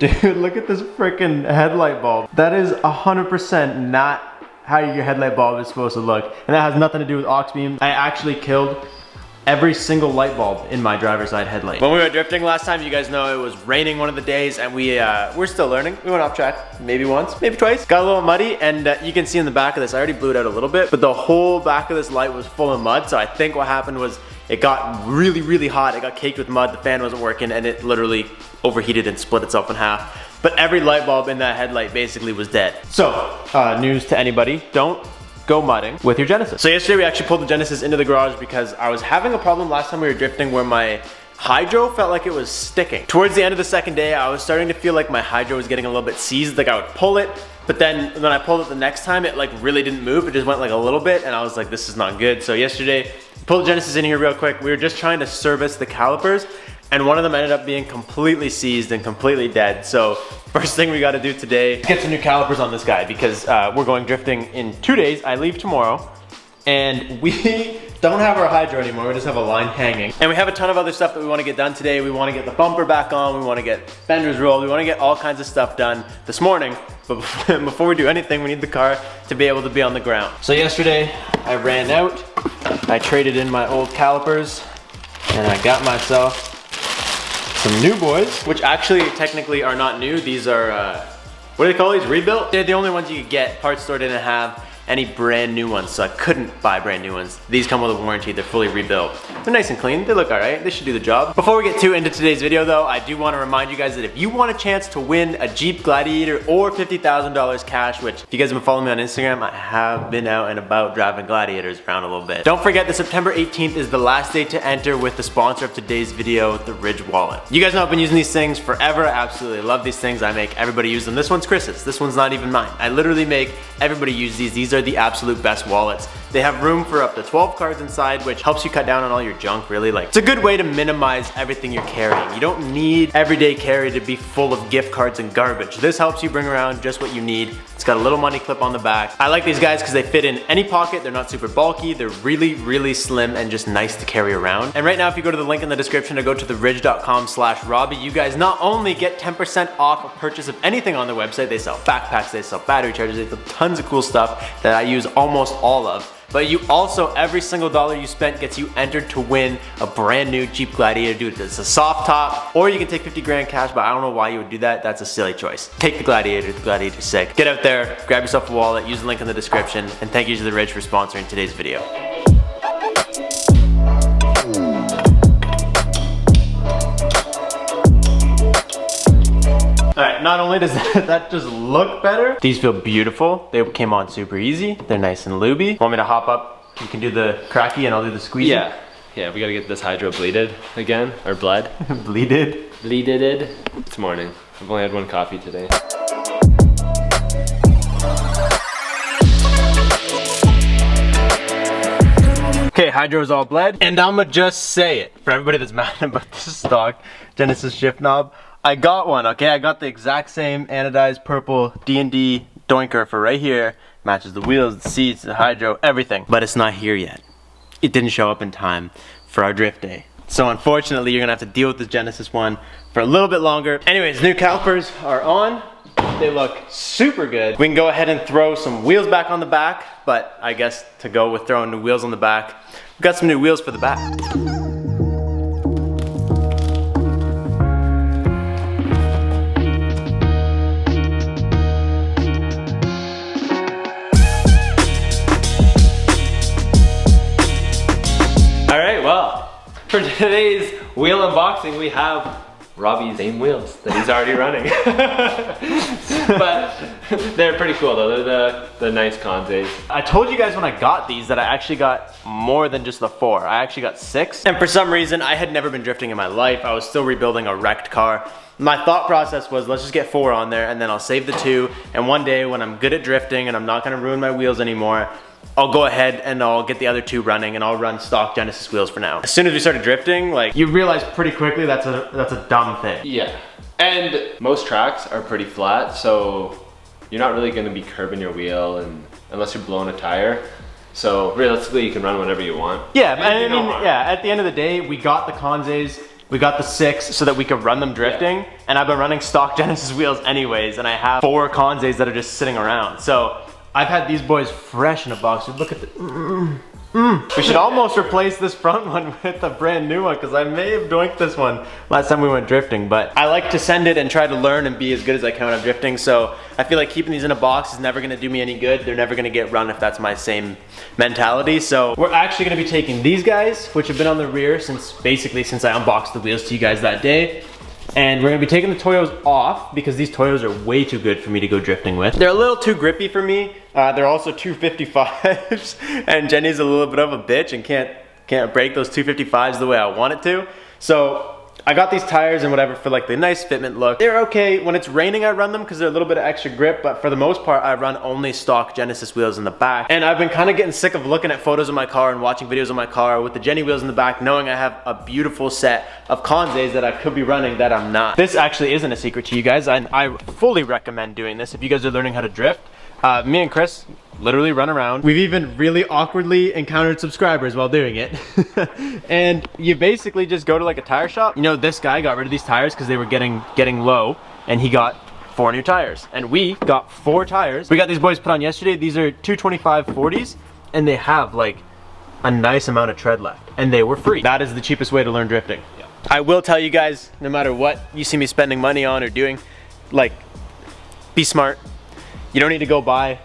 Dude, look at this freaking headlight bulb. That is 100% not how your headlight bulb is supposed to look. And that has nothing to do with aux beam. I actually killed every single light bulb in my driver's side headlight. When we were drifting last time, you guys know it was raining one of the days, and we're still learning. We went off track maybe once, maybe twice. Got a little muddy, and you can see in the back of this, I already blew it out a little bit, but the whole back of this light was full of mud. So I think what happened was it got really, really hot. It got caked with mud. The fan wasn't working, and it literally overheated and split itself in half. But every light bulb in that headlight basically was dead. So, news to anybody, don't go mudding with your Genesis. So yesterday we actually pulled the Genesis into the garage because I was having a problem last time we were drifting where my hydro felt like it was sticking. Towards the end of the second day, I was starting to feel like my hydro was getting a little bit seized, like I would pull it, but then when I pulled it the next time, it like really didn't move. It just went like a little bit, and I was like, this is not good. So yesterday, pulled the Genesis in here real quick. We were just trying to service the calipers, and one of them ended up being completely seized and completely dead. So first thing we gotta do today is get some new calipers on this guy because we're going drifting in 2 days. I leave tomorrow, and we don't have our hydro anymore. We just have a line hanging. And we have a ton of other stuff that we wanna get done today. We wanna get the bumper back on. We wanna get fenders rolled. We wanna get all kinds of stuff done this morning. But before we do anything, we need the car to be able to be on the ground. So yesterday, I ran out. I traded in my old calipers, and I got myself some new boys, which actually technically are not new. These are, what do they call these, rebuilt? They're the only ones you could get. Parts store didn't have any brand new ones, so I couldn't buy brand new ones. These come with a warranty, they're fully rebuilt. They're nice and clean, they look all right, they should do the job. Before we get too into today's video though, I do want to remind you guys that if you want a chance to win a Jeep Gladiator or $50,000 cash, which if you guys have been following me on Instagram, I have been out and about driving Gladiators around a little bit. Don't forget that September 18th is the last day to enter with the sponsor of today's video, the Ridge Wallet. You guys know I've been using these things forever. I absolutely love these things. I make everybody use them. This one's Chris's, this one's not even mine. I literally make everybody use these. These are the absolute best wallets. They have room for up to 12 cards inside, which helps you cut down on all your junk, really. Like, it's a good way to minimize everything you're carrying. You don't need everyday carry to be full of gift cards and garbage. This helps you bring around just what you need. It's got a little money clip on the back. I like these guys because they fit in any pocket. They're not super bulky. They're really, really slim and just nice to carry around. And right now, if you go to the link in the description to go to theridge.com/Robbie, you guys not only get 10% off a purchase of anything on their website, they sell backpacks, they sell battery chargers, they sell tons of cool stuff that I use almost all of. But you also, every single dollar you spent gets you entered to win a brand new Jeep Gladiator. Dude, it's a soft top, or you can take 50 grand cash, but I don't know why you would do that. That's a silly choice. Take the Gladiator's sick. Get out there, grab yourself a wallet, use the link in the description, and thank you to The Ridge for sponsoring today's video. Alright, not only does that just look better, these feel beautiful. They came on super easy. They're nice and looby. Want me to hop up? You can do the cracky and I'll do the squeezing? Yeah, we gotta get this hydro bleeded again, or bled. Bleeded? Bleeded. It's morning. I've only had one coffee today. Okay, hydro's all bled, and I'ma just say it for everybody that's mad about this stock Genesis shift knob. I got one, okay? I got the exact same anodized purple D&D doinker for right here. Matches the wheels, the seats, the hydro, everything. But it's not here yet. It didn't show up in time for our drift day. So unfortunately, you're gonna have to deal with the Genesis one for a little bit longer. Anyways, new calipers are on. They look super good. We can go ahead and throw some wheels back on the back, but I guess to go with throwing new wheels on the back, we've got some new wheels for the back. For today's wheel unboxing, we have Robbie's same wheels that he's already running. But they're pretty cool though. They're the nice Conzes. I told you guys when I got these that I actually got more than just the 4. I actually got 6. And for some reason, I had never been drifting in my life. I was still rebuilding a wrecked car. My thought process was, let's just get 4 on there and then I'll save the 2. And one day when I'm good at drifting and I'm not gonna ruin my wheels anymore, I'll go ahead and I'll get the other 2 running and I'll run stock Genesis wheels for now. As soon as we started drifting, like, you realize pretty quickly that's a dumb thing. Yeah, and most tracks are pretty flat, so you're not really gonna be curving your wheel and unless you're blowing a tire. So realistically, you can run whatever you want. Yeah, I mean, yeah, at the end of the day, we got the Conzes We got the 6 so that we could run them drifting, and I've been running stock Genesis wheels anyways, and I have 4 Conzays that are just sitting around. So I've had these boys fresh in a box. Look at the, We should almost replace this front one with a brand new one, because I may have doinked this one last time we went drifting, but I like to send it and try to learn and be as good as I can when I'm drifting, so I feel like keeping these in a box is never gonna do me any good. They're never gonna get run if that's my same mentality. So we're actually gonna be taking these guys, which have been on the rear since I unboxed the wheels to you guys that day. And we're gonna be taking the Toyos off because these Toyos are way too good for me to go drifting with. They're a little too grippy for me. They're also 255s, and Jenny's a little bit of a bitch and can't break those 255s the way I want it to. So I got these tires and whatever for like the nice fitment look. They're okay. When it's raining, I run them because they're a little bit of extra grip, but for the most part, I run only stock Genesis wheels in the back. And I've been kind of getting sick of looking at photos of my car and watching videos of my car with the Jenny wheels in the back, knowing I have a beautiful set of Conzays that I could be running that I'm not. This actually isn't a secret to you guys. I fully recommend doing this if you guys are learning how to drift. Me and Chris literally run around. We've even really awkwardly encountered subscribers while doing it. And you basically just go to like a tire shop. You know, this guy got rid of these tires because they were getting low, and he got 4 new tires. And we got 4 tires. We got these boys put on yesterday. These are 225 40s, and they have like a nice amount of tread left, and they were free. That is the cheapest way to learn drifting. Yeah. I will tell you guys, no matter what you see me spending money on or doing, like, be smart. You don't need to go buy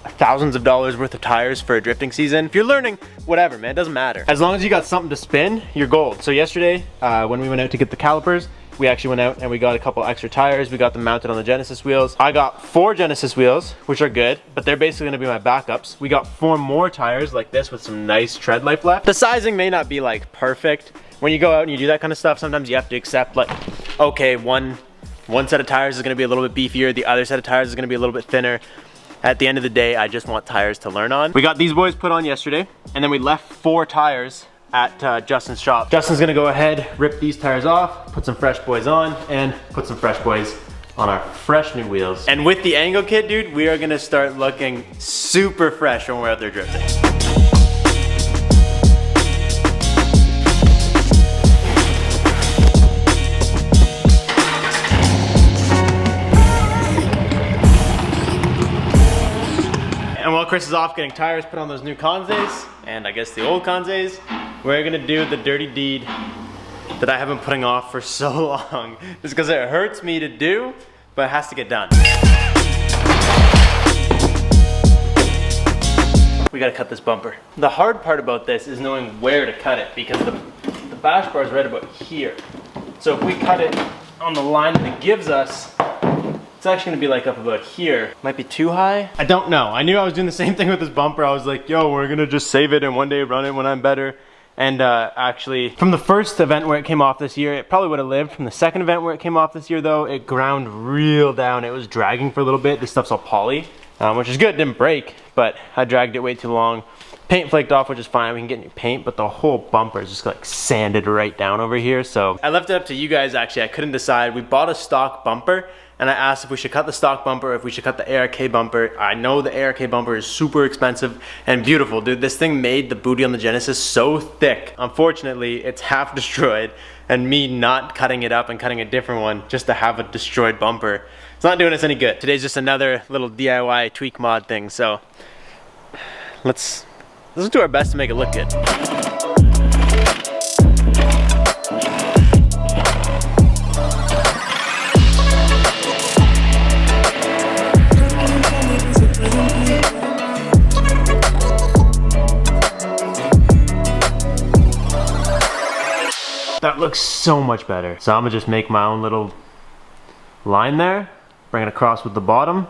thousands of dollars worth of tires for a drifting season. If you're learning, whatever, man, it doesn't matter. As long as you got something to spin, you're gold. So yesterday, when we went out to get the calipers, we actually went out and we got a couple extra tires. We got them mounted on the Genesis wheels. I got 4 Genesis wheels, which are good, but they're basically gonna be my backups. We got 4 more tires like this with some nice tread life left. The sizing may not be like perfect. When you go out and you do that kind of stuff, sometimes you have to accept like, okay, one set of tires is gonna be a little bit beefier, the other set of tires is gonna be a little bit thinner. At the end of the day, I just want tires to learn on. We got these boys put on yesterday, and then we left 4 tires at Justin's shop. Justin's gonna go ahead, rip these tires off, put some fresh boys on, and put some fresh boys on our fresh new wheels. And with the angle kit, dude, we are gonna start looking super fresh when we're out there drifting. And while Chris is off getting tires put on those new Conzays, and I guess the old Conzays, we're gonna do the dirty deed that I have been putting off for so long. Just because it hurts me to do, but it has to get done. We gotta cut this bumper. The hard part about this is knowing where to cut it, because the bash bar is right about here. So if we cut it on the line that it gives us, it's actually gonna be like up about here. Might be too high. I don't know. I knew I was doing the same thing with this bumper. I was like, yo, we're gonna just save it and one day run it when I'm better. And actually, from the first event where it came off this year, it probably would have lived. From the second event where it came off this year though, it ground real down. It was dragging for a little bit. This stuff's all poly, which is good, it didn't break, but I dragged it way too long. Paint flaked off, which is fine, we can get new paint, but the whole bumper is just like sanded right down over here. So I left it up to you guys actually. I couldn't decide. We bought a stock bumper, and I asked if we should cut the stock bumper or if we should cut the ARK bumper. I know the ARK bumper is super expensive and beautiful. Dude, this thing made the booty on the Genesis so thick. Unfortunately, it's half destroyed, and me not cutting it up and cutting a different one just to have a destroyed bumper, it's not doing us any good. Today's just another little DIY tweak mod thing, so let's do our best to make it look good. That looks so much better. So I'm gonna just make my own little line there, bring it across with the bottom.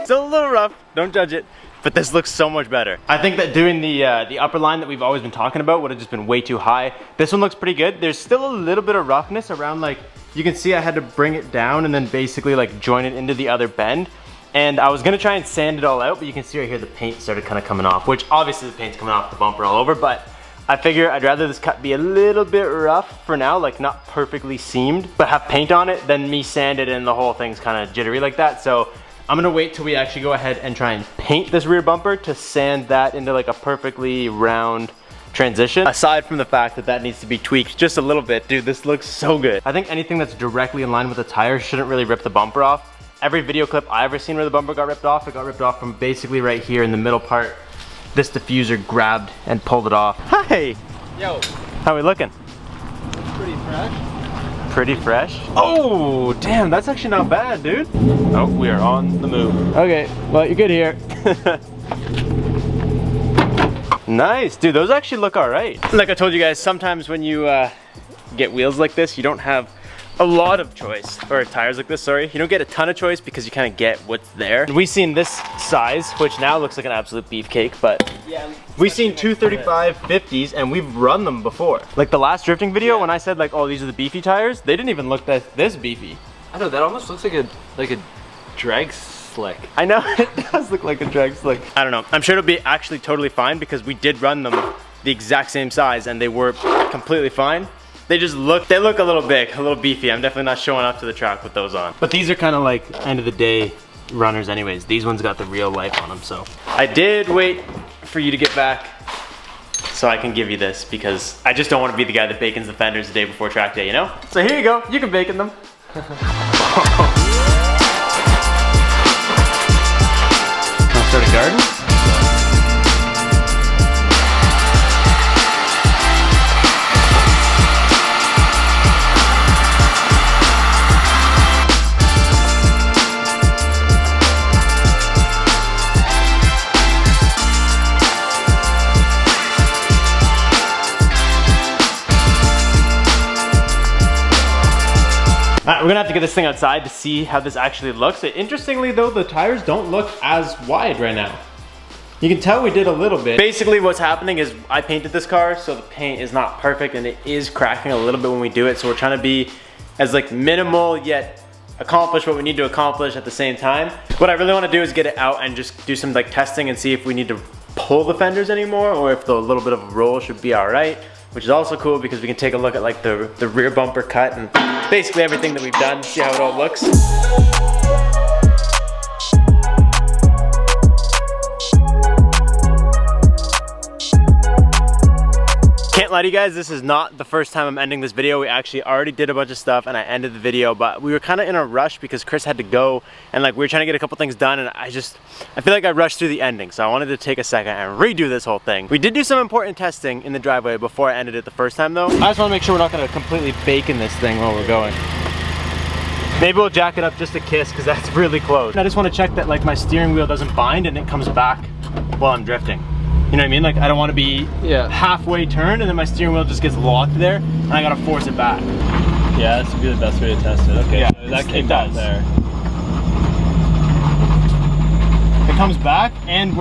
Still a little rough, don't judge it. But this looks so much better. I think that doing the upper line that we've always been talking about would have just been way too high. This one looks pretty good. There's still a little bit of roughness around, like, you can see I had to bring it down and then basically like join it into the other bend. And I was gonna try and sand it all out, but you can see right here the paint started kind of coming off, which obviously the paint's coming off the bumper all over, but I figure I'd rather this cut be a little bit rough for now, like not perfectly seamed, but have paint on it than me sand it and the whole thing's kind of jittery like that. So I'm gonna wait till we actually go ahead and try and paint this rear bumper to sand that into like a perfectly round transition. Aside from the fact that that needs to be tweaked just a little bit, dude, this looks so good. I think anything that's directly in line with the tire shouldn't really rip the bumper off. Every video clip I ever seen where the bumper got ripped off, it got ripped off from basically right here in the middle part. This diffuser grabbed and pulled it off. Hi! Yo. How we looking? Pretty fresh. Pretty fresh? Oh, damn, that's actually not bad, dude. Oh, we are on the move. Okay, well, you're good here. Nice, dude, those actually look all right. Like I told you guys, sometimes when you get wheels like this, you don't have a lot of choice, or tires like this, sorry. You don't get a ton of choice because you kind of get what's there. We've seen this size, which now looks like an absolute beefcake, but Yeah. we've seen 235 50s and we've run them before. Like the last drifting video when I said like, oh, these are the beefy tires, they didn't even look this beefy. I know, that almost looks like a drag slick. I know, it does look like a drag slick. I don't know, I'm sure it'll be actually totally fine because we did run them the exact same size and they were completely fine. They look a little big, a little beefy. I'm definitely not showing up to the track with those on. But these are kind of like end of the day runners anyways. These ones got the real life on them, so. I did wait for you to get back so I can give you this because I just don't want to be the guy that bacons the fenders the day before track day, you know? So here you go, you can bacon them. Wanna start a garden? We're gonna have to get this thing outside to see how this actually looks. Interestingly though, the tires don't look as wide right now. You can tell we did a little bit. Basically what's happening is I painted this car, so the paint is not perfect and it is cracking a little bit when we do it. So we're trying to be as like minimal yet accomplish what we need to accomplish at the same time. What I really wanna do is get it out and just do some like testing and see if we need to pull the fenders anymore or if the little bit of a roll should be all right. Which is also cool because we can take a look at like the rear bumper cut and basically everything that we've done, see how it all looks. Can't lie to you guys, this is not the first time I'm ending this video. We actually already did a bunch of stuff and I ended the video, but we were kind of in a rush because Chris had to go and like we were trying to get a couple things done and I feel like I rushed through the ending. So I wanted to take a second and redo this whole thing. We did do some important testing in the driveway before I ended it the first time though. I just want to make sure we're not going to completely bacon this thing while we're going. Maybe we'll jack it up just a kiss because that's really close. I just want to check that like my steering wheel doesn't bind and it comes back while I'm drifting. You know what I mean? Like I don't want to be halfway turned and then my steering wheel just gets locked there and I gotta force it back. Yeah, that would be the best way to test it. Okay, yeah, so that came back there. It comes back and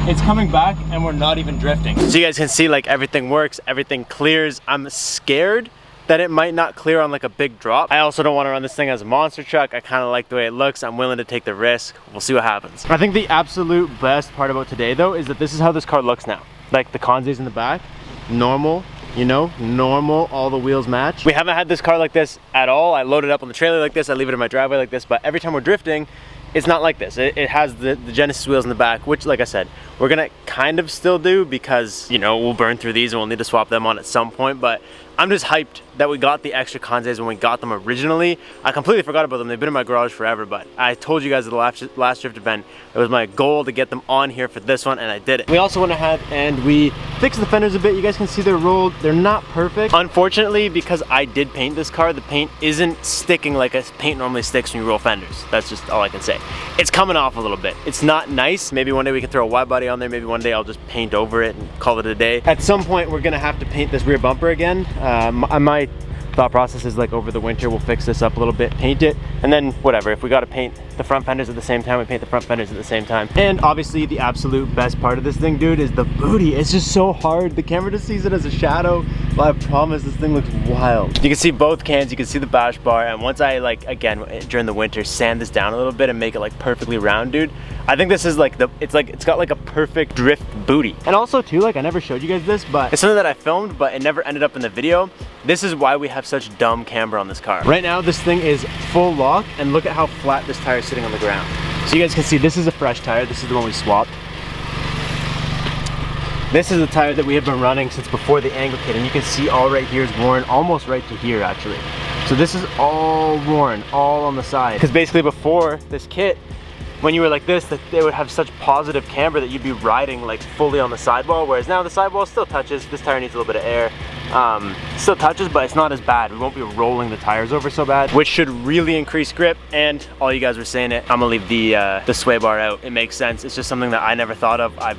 it's coming back and we're not even drifting. So you guys can see like everything works, everything clears. I'm scared that it might not clear on like a big drop. I also don't want to run this thing as a monster truck. I kind of like the way it looks. I'm willing to take the risk. We'll see what happens. I think the absolute best part about today though is that this is how this car looks now. Like the Conze's in the back, normal, you know, normal, all the wheels match. We haven't had this car like this at all. I load it up on the trailer like this, I leave it in my driveway like this, but every time we're drifting, it's not like this. It has the Genesis wheels in the back, which like I said, we're gonna kind of still do because, you know, we'll burn through these and we'll need to swap them on at some point, but I'm just hyped that we got the extra Conze's when we got them originally. I completely forgot about them. They've been in my garage forever, but I told you guys at the last drift event, it was my goal to get them on here for this one, and I did it. We also went ahead and we fixed the fenders a bit. You guys can see they're rolled. They're not perfect. Unfortunately, because I did paint this car, the paint isn't sticking like a paint normally sticks when you roll fenders. That's just all I can say. It's coming off a little bit. It's not nice. Maybe one day we can throw a wide body on there. Maybe one day I'll just paint over it and call it a day. At some point, we're gonna have to paint this rear bumper again. My thought process is like over the winter we'll fix this up a little bit, paint it, and then whatever, if we got to paint the front fenders at the same time, we paint the front fenders at the same time. And obviously the absolute best part of this thing, dude, is the booty. It's just so hard. The camera just sees it as a shadow, but I promise this thing looks wild. You can see both cans, you can see the bash bar, and once I like, again, during the winter, sand this down a little bit and make it like perfectly round, dude, I think this is like it's got like a perfect drift booty. And also too, like I never showed you guys this, but it's something that I filmed, but it never ended up in the video. This is why we have such dumb camber on this car. Right now, this thing is full lock, and look at how flat this tire is sitting on the ground. So you guys can see this is a fresh tire. This is the one we swapped. This is the tire that we have been running since before the angle kit, and you can see all right here is worn, almost right to here actually. So this is all worn, all on the side. Because basically before this kit, when you were like this, that they would have such positive camber that you'd be riding like fully on the sidewall, whereas now the sidewall still touches. This tire needs a little bit of air. Still touches, but it's not as bad. We won't be rolling the tires over so bad, which should really increase grip. And all you guys were saying it, I'm gonna leave the sway bar out. It makes sense. It's just something that I never thought of. I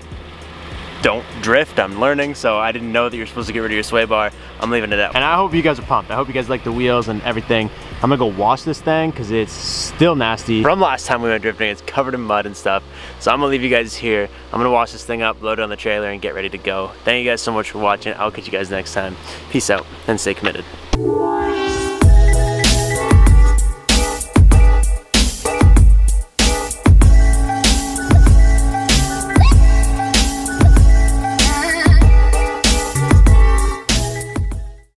don't drift, I'm learning, so I didn't know that you're supposed to get rid of your sway bar. I'm leaving it out. And I hope you guys are pumped. I hope you guys like the wheels and everything. I'm gonna go wash this thing because it's still nasty. From last time we went drifting, it's covered in mud and stuff. So I'm gonna leave you guys here. I'm gonna wash this thing up, load it on the trailer, and get ready to go. Thank you guys so much for watching. I'll catch you guys next time. Peace out and stay committed.